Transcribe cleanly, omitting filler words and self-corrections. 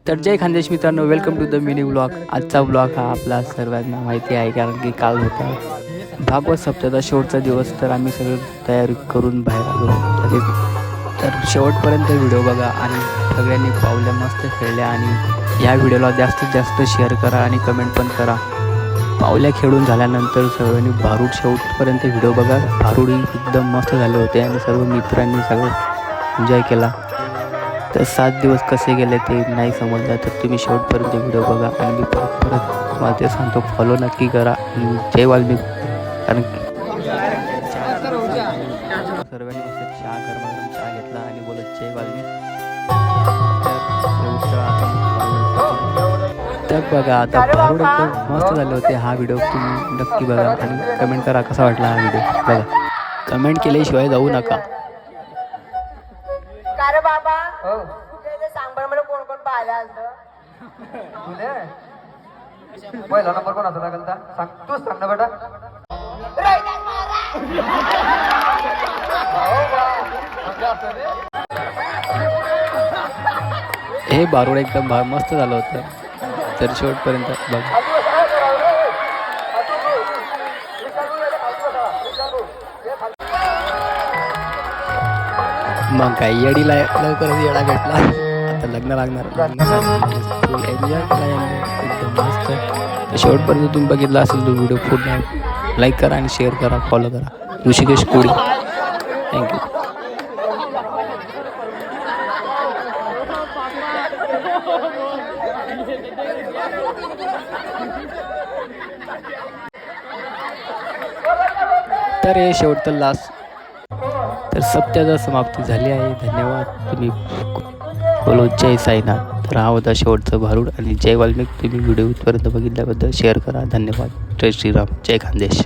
तर जय खानदेश मित्रांनो, welcome to the mini blog. आजचा ब्लॉग हा आपला सर्वांना माहिती आहे, कारण की काल होता भागवत सप्ताहाचा शेवटचा दिवस. तर आम्ही सगळं तयारी करून बाहेर आलो. तर शेवटपर्यंत व्हिडिओ बघा आणि सगळ्यांनी पावल्या मस्त खेळल्या. आणि या व्हिडिओला जास्तीत जास्त शेअर करा आणि कमेंट पण करा. पावल्या खेळून झाल्यानंतर सर्वांनी भारूड शेवटपर्यंत व्हिडिओ बघा. भारूड एकदम मस्त झाले होते आणि सर्व मित्रांनी सगळं एन्जॉय केला. तर 7 दिवस कसे गेले ते नाही समजलं तर तुम्ही शेवटपर्यंत व्हिडिओ बघा. आणि मी परत मला ते सांगतो, फॉलो नक्की करा. आणि जय वाल्मिक. कारण सर्वांनी मस्त चहा गरमागरम चहा घेतला आणि बोलत जय वाल्मिक. तर बघा, आता भारूड एकदम मस्त झाले होते. हा व्हिडिओ तुम्ही नक्की बघा आणि कमेंट करा कसा वाटला हा व्हिडिओ. बघा, कमेंट केल्याशिवाय जाऊ नका. अरे बाबा तुझे सांग बरं, मला कोण कोण पाहिलं असतं तुले पहिला नंबर कोणाचा लागेल तर सांग, तूच सांग ना बेटा. हे भारूड एकदम मस्त झालं होतं. तर शेवटपर्यंत बघा. मग काही येडीला लवकरच येडा भेटला. आता लग्न लागणार. फुल एन्जॉय केला एकदम मस्त. तर शेवटपर्यंत तुम्ही बघितला असेल तो व्हिडिओ, पूर्ण लाईक करा आणि शेअर करा, फॉलो करा. ऋषिकेश कोळी, थँक्यू. तर हे शेवटचं लास्ट. तर सप्त्याचा समाप्ती झाली आहे. धन्यवाद. तुम्ही बोलो जय साईनाथ. तर हा होता शेवटचं भारूड. आणि जय वाल्मिक. तुम्ही व्हिडिओ इथपर्यंत बघितल्याबद्दल शेअर करा. धन्यवाद. जय श्रीराम. जय खानदेश.